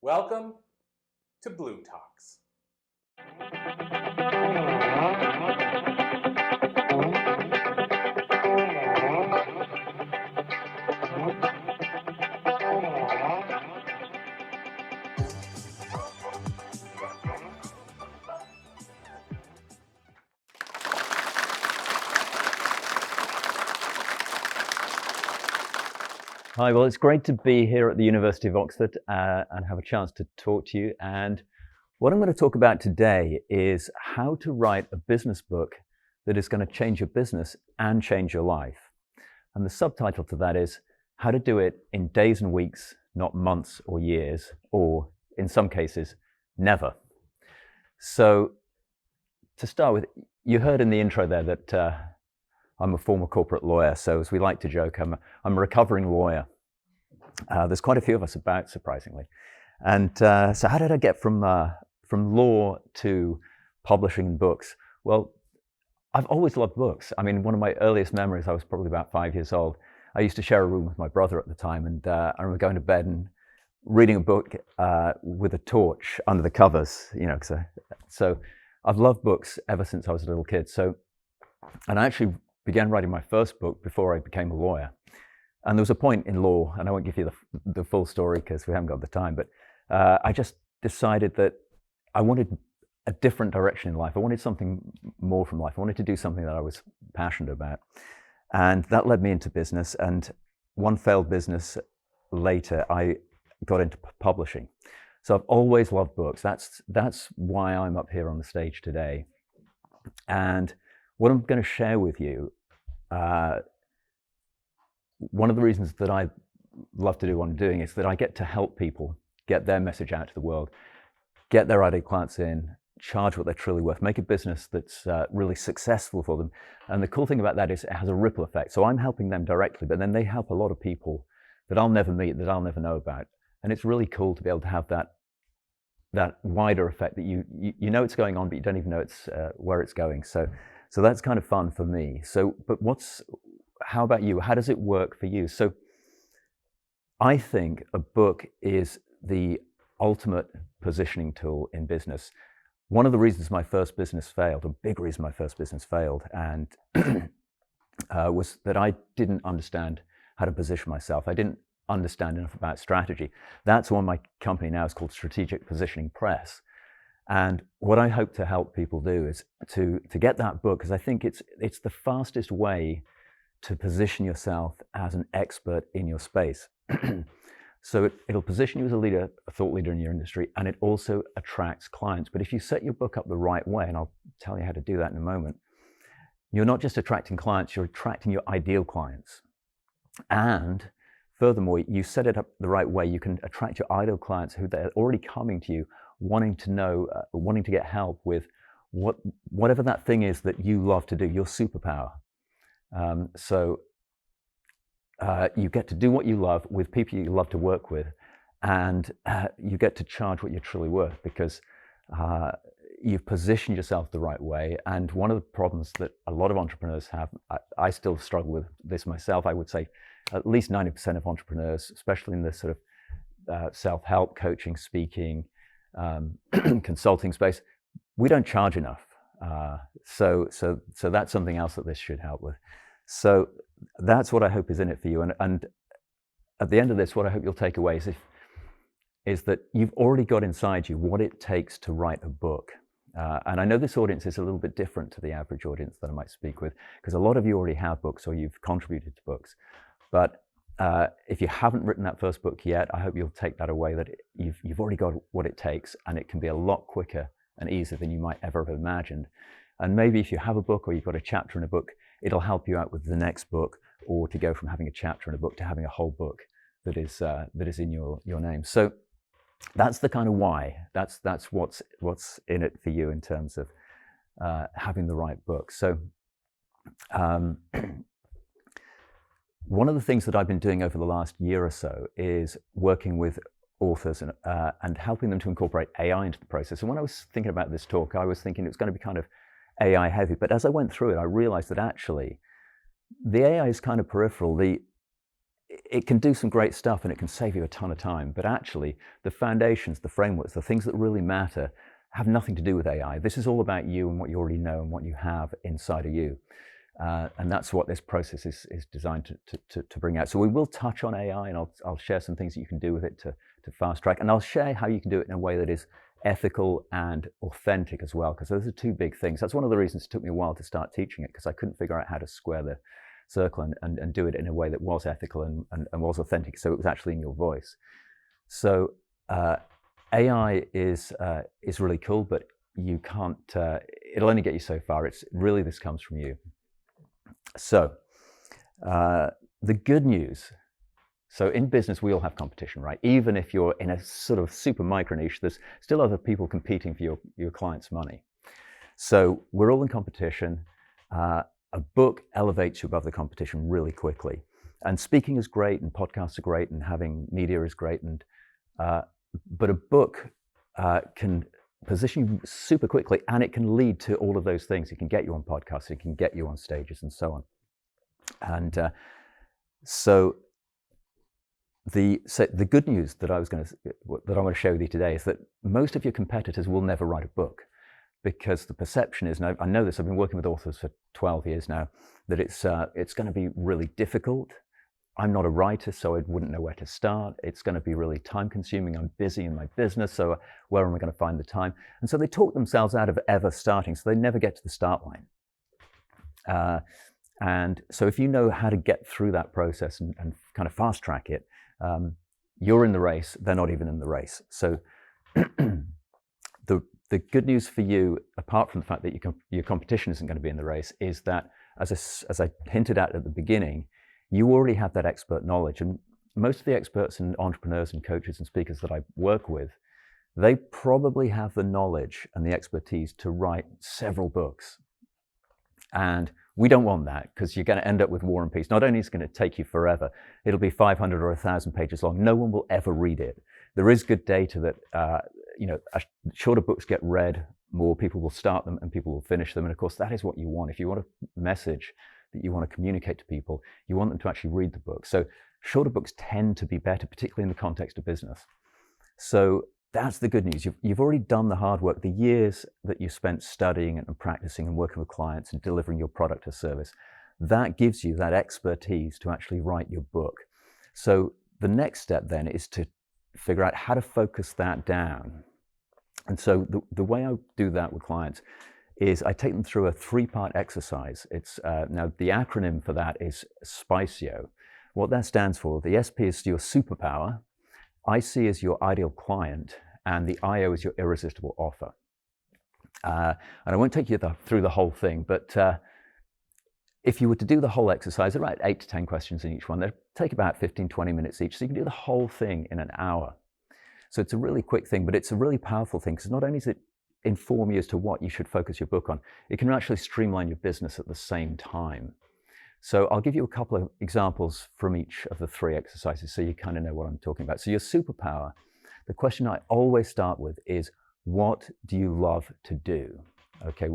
Welcome to Blue Talks. Hi, well, it's great to be here at the University of Oxford and have a chance to talk to you. And what I'm going to talk about today is how to write a business book that is going to change your business and change your life. And the subtitle to that is how to do it in days and weeks, not months or years, or in some cases, never. So to start with, you heard in the intro there that I'm a former corporate lawyer, so as we like to joke, I'm a recovering lawyer. There's quite a few of us about, surprisingly. And so how did I get from law to publishing books? Well, I've always loved books. I mean, one of my earliest memories, I was probably about 5 years old. I used to share a room with my brother at the time, and I remember going to bed and reading a book with a torch under the covers, so I've loved books ever since I was a little kid. And I actually began writing my first book before I became a lawyer. And there was a point in law, and I won't give you the full story because we haven't got the time, but I just decided that I wanted a different direction in life. I wanted something more from life. I wanted to do something that I was passionate about. And that led me into business. And one failed business later, I got into publishing. So I've always loved books. That's why I'm up here on the stage today. And what I'm going to share with you, one of the reasons that I love to do what I'm doing is that I get to help people get their message out to the world, get their ideal clients in, charge what they're truly worth, make a business that's really successful for them. And the cool thing about that is it has a ripple effect. So I'm helping them directly, but then they help a lot of people that I'll never meet, that I'll never know about. And it's really cool to be able to have that wider effect that you know it's going on, but you don't even know it's where it's going. So that's kind of fun for me. But how about you? How does it work for you? So I think a book is the ultimate positioning tool in business. One of the reasons my first business failed, a big reason my first business failed, and was that I didn't understand how to position myself. I didn't understand enough about strategy. That's why my company now is called Strategic Positioning Press. And what I hope to help people do is to get that book, because I think it's the fastest way to position yourself as an expert in your space. So it'll position you as a leader, a thought leader in your industry, and it also attracts clients. But if you set your book up the right way, and I'll tell you how to do that in a moment, you're not just attracting clients, you're attracting your ideal clients. And furthermore, you set it up the right way, you can attract your ideal clients who they're already coming to you, wanting to know, wanting to get help with whatever that thing is that you love to do, your superpower. You get to do what you love with people you love to work with, and you get to charge what you're truly worth because you've positioned yourself the right way. And one of the problems that a lot of entrepreneurs have, I still struggle with this myself, I would say at least 90% of entrepreneurs, especially in this sort of self-help, coaching, speaking, consulting space, we don't charge enough. So that's something else that this should help with. So that's what I hope is in it for you. And at the end of this, what I hope you'll take away is that you've already got inside you what it takes to write a book. And I know this audience is a little bit different to the average audience that I might speak with, because a lot of you already have books or you've contributed to books. But if you haven't written that first book yet, I hope you'll take that away, that you've already got what it takes, and it can be a lot quicker and easier than you might ever have imagined. And maybe if you have a book or you've got a chapter in a book, it'll help you out with the next book, or to go from having a chapter in a book to having a whole book that is in your name. So that's the kind of why. That's what's in it for you in terms of having the right book. So one of the things that I've been doing over the last year or so is working with authors and helping them to incorporate AI into the process. And when I was thinking about this talk, I was thinking it was going to be kind of AI heavy. But as I went through it, I realized that actually the AI is kind of peripheral. it can do some great stuff and it can save you a ton of time, but actually the foundations, the frameworks, the things that really matter have nothing to do with AI. This is all about you and what you already know and what you have inside of you. And that's what this process is designed to bring out. So we will touch on AI, and I'll share some things that you can do with it to fast track, and I'll share how you can do it in a way that is ethical and authentic as well, because those are two big things. That's one of the reasons it took me a while to start teaching it, because I couldn't figure out how to square the circle and do it in a way that was ethical and was authentic, so it was actually in your voice. So AI is really cool, but you can't, it'll only get you so far. It's really, this comes from you. So the good news, so in business we all have competition, right? Even if you're in a sort of super micro niche, there's still other people competing for your clients' money. So we're all in competition. A book elevates you above the competition really quickly. And speaking is great, and podcasts are great, and having media is great, and but a book can position you super quickly, and it can lead to all of those things. It can get you on podcasts, it can get you on stages, and so on. And so the good news that I want to share with you today is that most of your competitors will never write a book, because the perception is, and I know this, I've been working with authors for 12 years now, that it's going to be really difficult. I'm not a writer, so I wouldn't know where to start. It's going to be really time consuming. I'm busy in my business, so where am I going to find the time? And so they talk themselves out of ever starting, so they never get to the start line. And so if you know how to get through that process and kind of fast track it, you're in the race, they're not even in the race. So the good news for you, apart from the fact that your competition isn't going to be in the race, is that, as I hinted at the beginning, you already have that expert knowledge. And most of the experts and entrepreneurs and coaches and speakers that I work with, they probably have the knowledge and the expertise to write several books. And we don't want that, because you're going to end up with War and Peace. Not only is it going to take you forever, it'll be 500 or 1,000 pages long. No one will ever read it. There is good data that shorter books get read more, people will start them and people will finish them. And of course, that is what you want. If you want a message that you want to communicate to people, you want them to actually read the book. So shorter books tend to be better, particularly in the context of business. So that's the good news. You've already done the hard work, the years that you spent studying and practicing and working with clients and delivering your product or service. That gives you that expertise to actually write your book. So the next step then is to figure out how to focus that down. And so the way I do that with clients is I take them through a 3-part exercise. It's now the acronym for that is SPICEO. What that stands for, the SP is your superpower, IC is your ideal client, and the IO is your irresistible offer. And I won't take you through the whole thing, but if you were to do the whole exercise, there are about 8 to 10 questions in each one. They take about 15-20 minutes each, so you can do the whole thing in an hour. So it's a really quick thing, but it's a really powerful thing, because not only does it inform you as to what you should focus your book on, it can actually streamline your business at the same time. So I'll give you a couple of examples from each of the 3 exercises so you kind of know what I'm talking about. So your superpower, the question I always start with is, what do you love to do? Okay,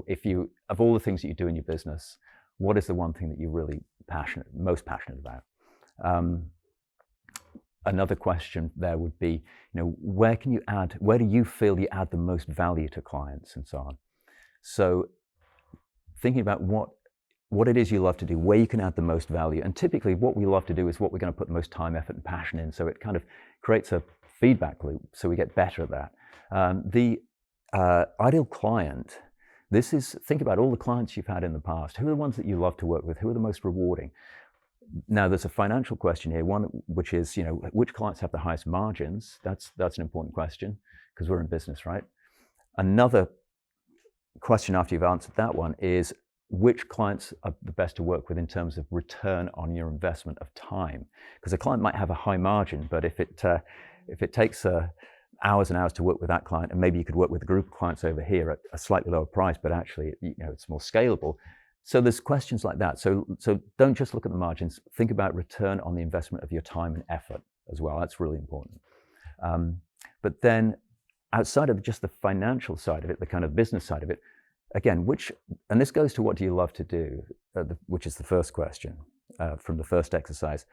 of all the things that you do in your business, what is the one thing that you're really most passionate about? Another question there would be, where do you feel you add the most value to clients, and so on. So thinking about what it is you love to do, where you can add the most value. And typically what we love to do is what we're going to put the most time, effort, and passion in. So it kind of creates a feedback loop, so we get better at that. The ideal client, think about all the clients you've had in the past. Who are the ones that you love to work with? Who are the most rewarding? Now, there's a financial question here, one which is, which clients have the highest margins? That's an important question, because we're in business, right? Another question after you've answered that one is, which clients are the best to work with in terms of return on your investment of time? Because a client might have a high margin, but if it takes hours and hours to work with that client, and maybe you could work with a group of clients over here at a slightly lower price, but actually it's more scalable. So there's questions like that. So don't just look at the margins. Think about return on the investment of your time and effort as well. That's really important. But then outside of just the financial side of it, the kind of business side of it, again, and this goes to what do you love to do, which is the first question from the first exercise.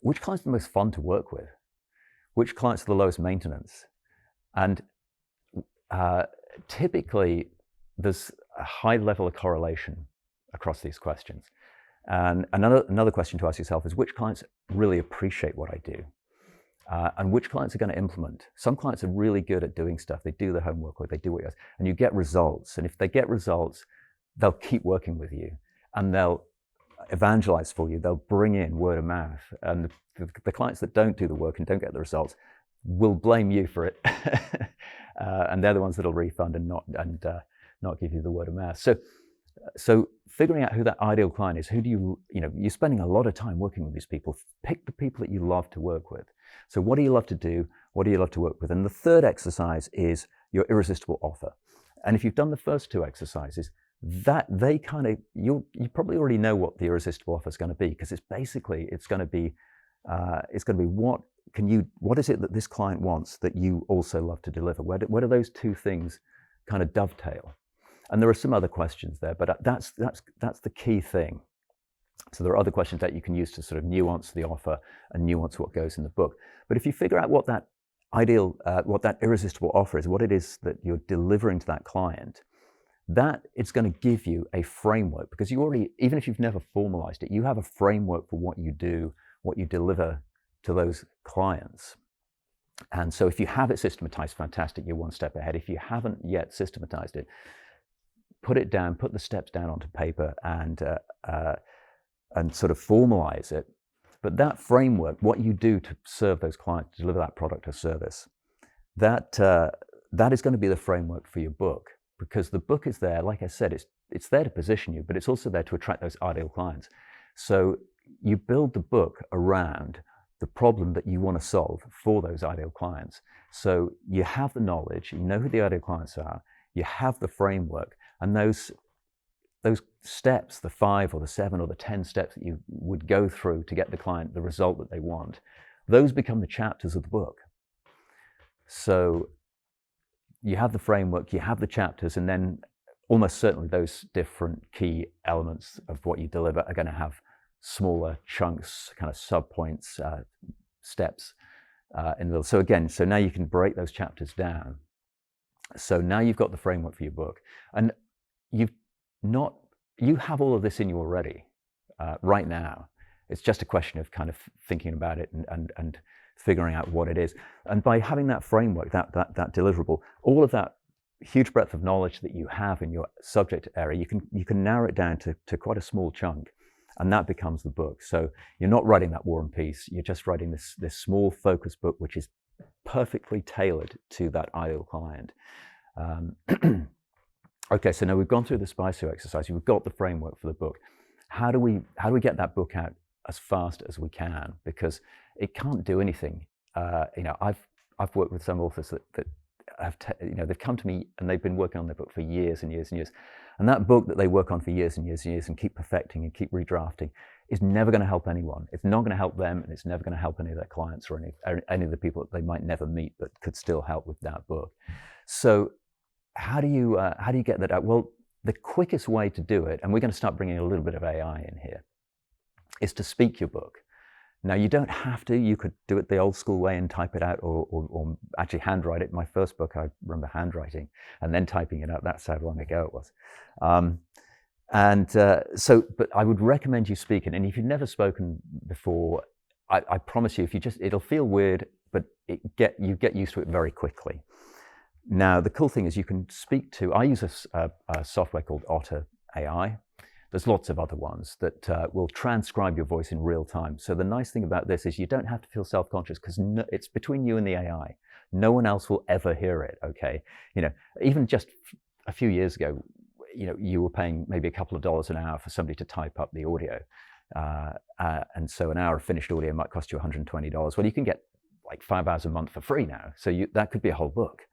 which clients are the most fun to work with, which clients are the lowest maintenance. And typically, there's a high level of correlation across these questions. And another question to ask yourself is, which clients really appreciate what I do? And which clients are going to implement? Some clients are really good at doing stuff. They do their homework, or they do what you ask, and you get results. And if they get results, they'll keep working with you, and they'll evangelize for you. They'll bring in word of mouth. And the clients that don't do the work and don't get the results will blame you for it. And they're the ones that'll refund and not give you the word of mouth. So figuring out who that ideal client is, you're spending a lot of time working with these people. Pick the people that you love to work with. So what do you love to do? What do you love to work with? And the third exercise is your irresistible offer. And if you've done the first two exercises, you probably already know what the irresistible offer is going to be, because it's going to be what is it that this client wants that you also love to deliver? Where do those two things kind of dovetail? And there are some other questions there, but that's the key thing. So there are other questions that you can use to sort of nuance the offer and nuance what goes in the book. But if you figure out what that irresistible offer is, what it is that you're delivering to that client, that it's going to give you a framework, because you already, even if you've never formalized it, you have a framework for what you do, what you deliver to those clients. And so if you have it systematized, fantastic, you're one step ahead. If you haven't yet systematized it, put it down, put the steps down onto paper, and sort of formalize it. But that framework, what you do to serve those clients, to deliver that product or service, that is going to be the framework for your book. Because the book is there, like I said, it's there to position you, but it's also there to attract those ideal clients. So you build the book around the problem that you want to solve for those ideal clients. So you have the knowledge, you know who the ideal clients are, you have the framework, and those steps, the 5 or the 7 or the 10 steps that you would go through to get the client the result that they want, those become the chapters of the book. So you have the framework, you have the chapters, and then almost certainly those different key elements of what you deliver are going to have smaller chunks, kind of sub-points, steps in the middle. So now you can break those chapters down. So now you've got the framework for your book, and you have all of this in you already right now. It's just a question of kind of thinking about it and figuring out what it is. And by having that framework, that deliverable, all of that huge breadth of knowledge that you have in your subject area, you can narrow it down to quite a small chunk, and that becomes the book. So you're not writing that War and Peace, you're just writing this small focus book, which is perfectly tailored to that ideal client. Okay, so now we've gone through the SPICEO exercise, we've got the framework for the book. How do we get that book out as fast as we can? Because it can't do anything. I've worked with some authors that have they've come to me and they've been working on their book for years and years and years. And that book that they work on for years and years and years and keep perfecting and keep redrafting is never going to help anyone. It's not going to help them, and it's never going to help any of their clients or any of the people that they might never meet but could still help with that book. So how do you get that out? Well, the quickest way to do it, and we're going to start bringing a little bit of AI in here, is to speak your book. Now, you don't have to. You could do it the old school way and type it out, or actually handwrite it. My first book, I remember handwriting and then typing it out. That's how long ago it was. But I would recommend you speak it. And if you've never spoken before, I promise you, it'll feel weird, but you get used to it very quickly. Now, the cool thing is you can speak to, I use a software called Otter AI. There's lots of other ones that will transcribe your voice in real time. So the nice thing about this is you don't have to feel self-conscious, because it's between you and the AI. No one else will ever hear it, okay? Even just a few years ago, you were paying maybe a couple of dollars an hour for somebody to type up the audio. And so an hour of finished audio might cost you $120. Well, you can get like 5 hours a month for free now. So that could be a whole book.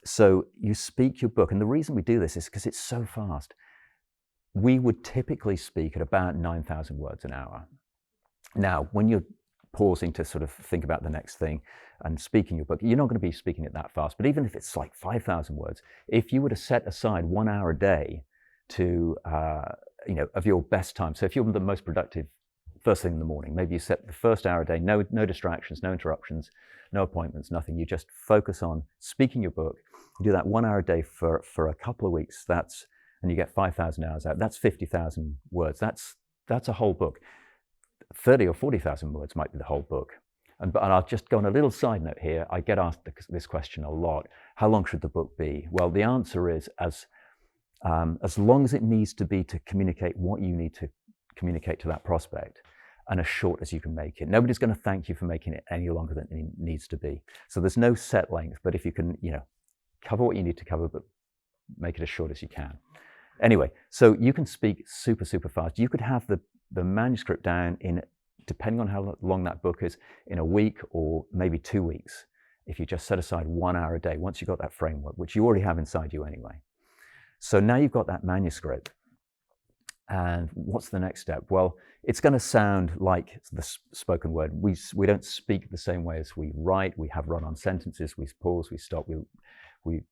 So you speak your book. And the reason we do this is because it's so fast. We would typically speak at about 9,000 words an hour. Now, when you're pausing to sort of think about the next thing and speaking your book, you're not going to be speaking it that fast. But even if it's like 5,000 words, if you were to set aside 1 hour a day to, of your best time, so if you're the most productive first thing in the morning. Maybe you set the first hour a day, no distractions, no interruptions, no appointments, nothing. You just focus on speaking your book. You do that 1 hour a day for a couple of weeks. And you get 5,000 hours out. That's 50,000 words. That's a whole book. 30 or 40,000 words might be the whole book. And I'll just go on a little side note here. I get asked this question a lot. How long should the book be? Well, the answer is as long as it needs to be to communicate what you need to communicate to that prospect, and as short as you can make it. Nobody's going to thank you for making it any longer than it needs to be. So there's no set length, but if you can, cover what you need to cover, but make it as short as you can. Anyway, so you can speak super, super fast. You could have the manuscript down in, depending on how long that book is, in a week or maybe 2 weeks, if you just set aside 1 hour a day, once you've got that framework, which you already have inside you anyway. So now you've got that manuscript. And what's the next step? Well, it's going to sound like the spoken word. We don't speak the same way as we write. We have run-on sentences. We pause, we stop, we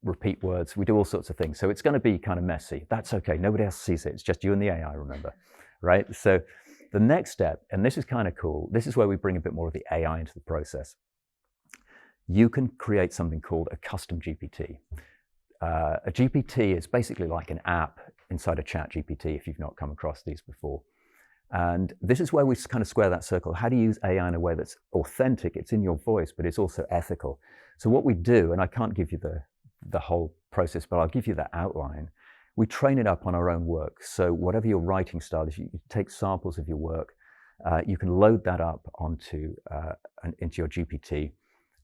repeat words. We do all sorts of things. So it's going to be kind of messy. That's okay. Nobody else sees it. It's just you and the AI, remember, right? So the next step, and this is kind of cool, this is where we bring a bit more of the AI into the process. You can create something called a custom GPT. A GPT is basically like an app inside a chat GPT, if you've not come across these before. And this is where we kind of square that circle. How do you use AI in a way that's authentic? It's in your voice, but it's also ethical. So what we do, and I can't give you the whole process, but I'll give you the outline. We train it up on our own work. So whatever your writing style is, you take samples of your work, you can load that up into your GPT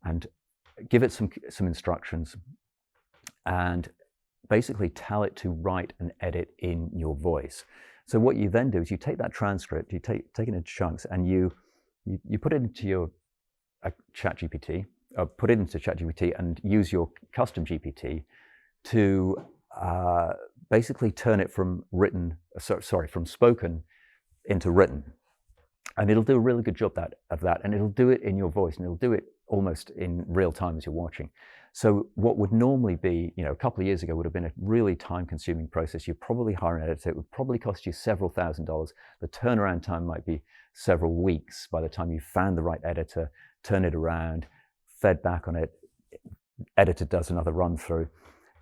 and give it some instructions and basically tell it to write and edit in your voice. So what you then do is you take that transcript, you take it into chunks, and you put it into your ChatGPT, put it into ChatGPT and use your custom GPT to basically turn it from from spoken into written. And it'll do a really good job of that, and it'll do it in your voice, and it'll do it almost in real time as you're watching. So what would normally be, a couple of years ago would have been a really time-consuming process. You'd probably hire an editor. It would probably cost you several $1,000s. The turnaround time might be several weeks by the time you found the right editor, turn it around, fed back on it, editor does another run through.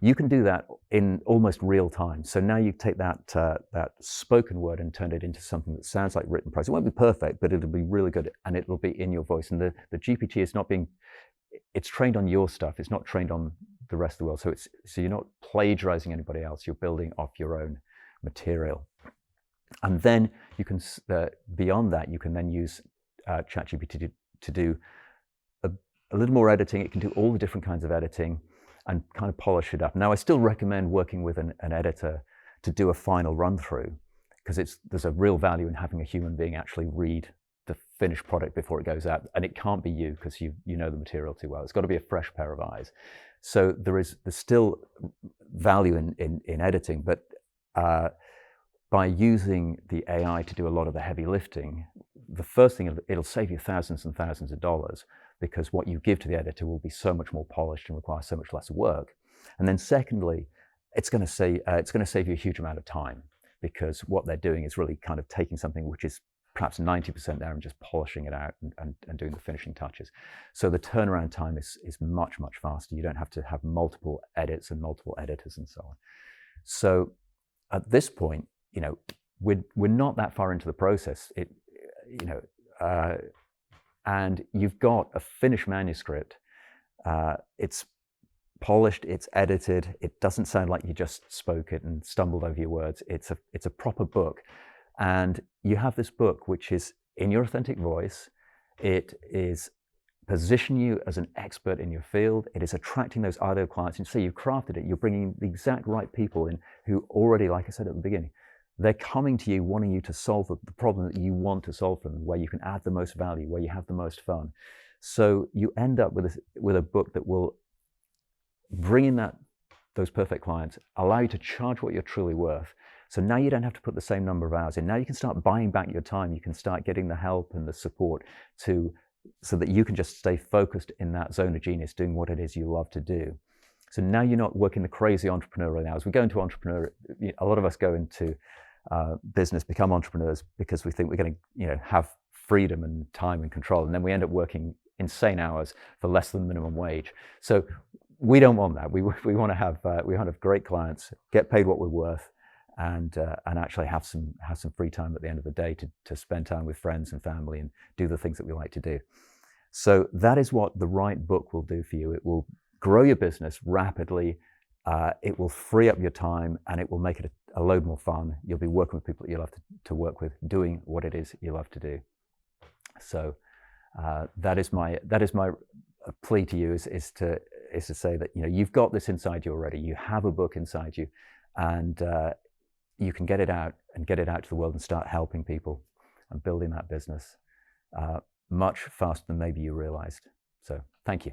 You can do that in almost real time. So now you take that spoken word and turn it into something that sounds like written prose. It won't be perfect, but it'll be really good, and it'll be in your voice. And the GPT is not it's trained on your stuff. It's not trained on the rest of the world. So you're not plagiarizing anybody else. You're building off your own material. And then you can, beyond that, you can then use ChatGPT to do a little more editing. It can do all the different kinds of editing and kind of polish it up. Now, I still recommend working with an editor to do a final run through, because there's a real value in having a human being actually read the finished product before it goes out, and it can't be you because you know the material too well. It's got to be a fresh pair of eyes. So there's still value in editing, but by using the AI to do a lot of the heavy lifting, the first thing, it'll save you thousands and thousands of dollars, because what you give to the editor will be so much more polished and require so much less work. And then secondly, it's going to save you a huge amount of time, because what they're doing is really kind of taking something which is perhaps 90% there and just polishing it out and doing the finishing touches. So the turnaround time is much, much faster. You don't have to have multiple edits and multiple editors and so on. So at this point, we're not that far into the process. And you've got a finished manuscript. It's polished, it's edited. It doesn't sound like you just spoke it and stumbled over your words. It's a proper book. And you have this book which is in your authentic voice. It is positioning you as an expert in your field. It is attracting those ideal clients. And so you've crafted it. You're bringing the exact right people in who already, like I said at the beginning, they're coming to you wanting you to solve the problem that you want to solve for them, where you can add the most value, where you have the most fun. So you end up with a book that will bring in those perfect clients, allow you to charge what you're truly worth. So now you don't have to put the same number of hours in. Now you can start buying back your time. You can start getting the help and the support so that you can just stay focused in that zone of genius, doing what it is you love to do. So now you're not working the crazy entrepreneurial hours. We go into a lot of us go into business, become entrepreneurs because we think we're going to have freedom and time and control, and then we end up working insane hours for less than minimum wage. So we don't want that. We want to have great clients, get paid what we're worth, and actually have some free time at the end of the day to spend time with friends and family and do the things that we like to do. So that is what the right book will do for you. It will grow your business rapidly. It will free up your time, and it will make it a load more fun. You'll be working with people that you love to work with, doing what it is you love to do. So that is my plea to you is to say that you've got this inside you already. You have a book inside you, and you can get it out to the world and start helping people and building that business much faster than maybe you realized. So thank you.